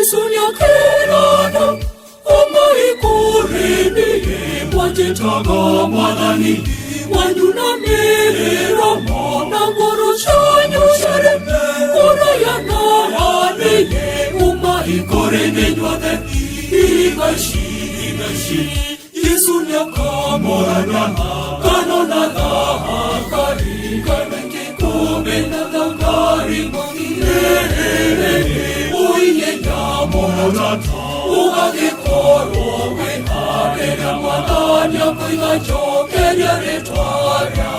Yesunyakirana omaikurini wajitaga mwadhani wanyunamira mona ngoroshanyushere orayanahaniye umaikorene nywathe igashi Yesunyakamorana kanonadhaha karikanake kubenadhangari Morata, Ugagikoro, Wenadera Madania, Pigajokeria Retoria.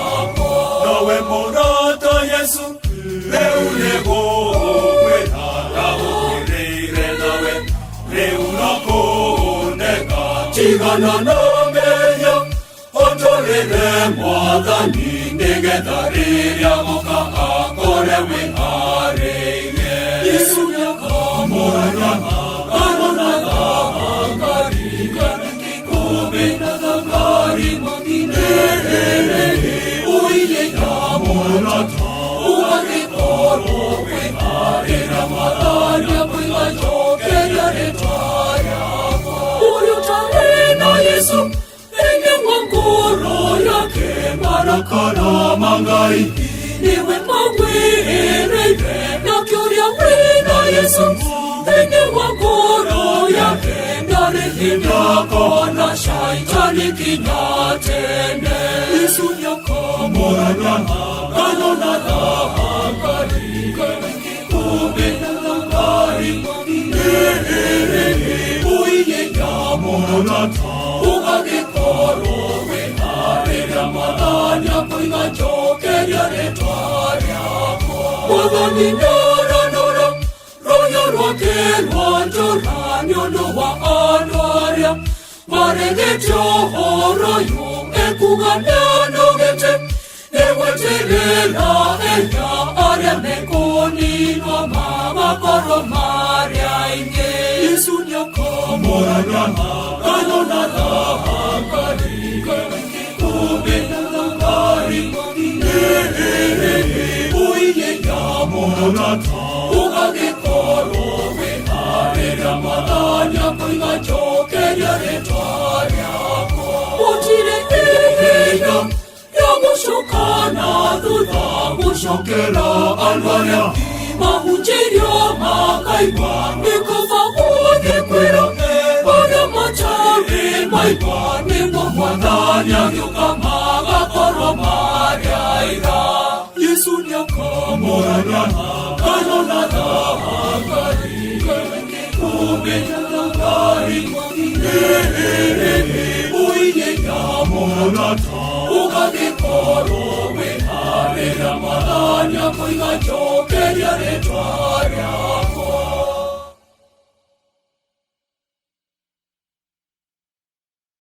Nawe Morata, Yesu, Leulego, Wenada, Ureire, Nawe, Leulako, Nega, Tigana, Nameya, Otorele, Madani, Negetaria, Moka, Akore, Wihare, Yesu, Morana, Anonada, Karikanaki, Kubenadangari, Maginere, Uile Morata, Uagikoro, Wenare, Ramadania, Pigajokeria Retoria. Uyutarena Yesu, Enge Wangoro yake Marakara Mangai, Niwe Mawere, na Kyuria Wina Yesu, Enge Wangoro yake Narehinda kona shaitani kinyatene. Yesu Nyakamorana, Kanonada, Karikanaki, Kubenadangari, Maginere, Uile Morata, Ugagikoro, Wenare, Ramadania, Pigajokeria Retoria. Wadhani nora, royo rwake rwanjora, nyono wa anwaria, maregetyo horoyo, ekugandano gete, eweterela enya, aremekoni no mama koro maria inge. Yesu Nyakamorana, Kanonada, Karikanaki, Kubenadangari, Maginere, Uile Morata, Ugagikoro, Wenare, Ramadania, Pigajokeria Retoria. Utile eheya, Yamushokana, Dudha, Mushokera, Alvaria, Mahujerio, Makaiwa, Mikofa, Uagekwira, Padamachari, Maikwa, Mwadhania, Yukamaga, Koromaria, Ira. Yesu Nyakamorana, Kanonada, Karikanaki, Kubenadangari, Maginere, Uile Morata, Ugagikoro, Wenare, Ramadania, Pigajokeria Retoria.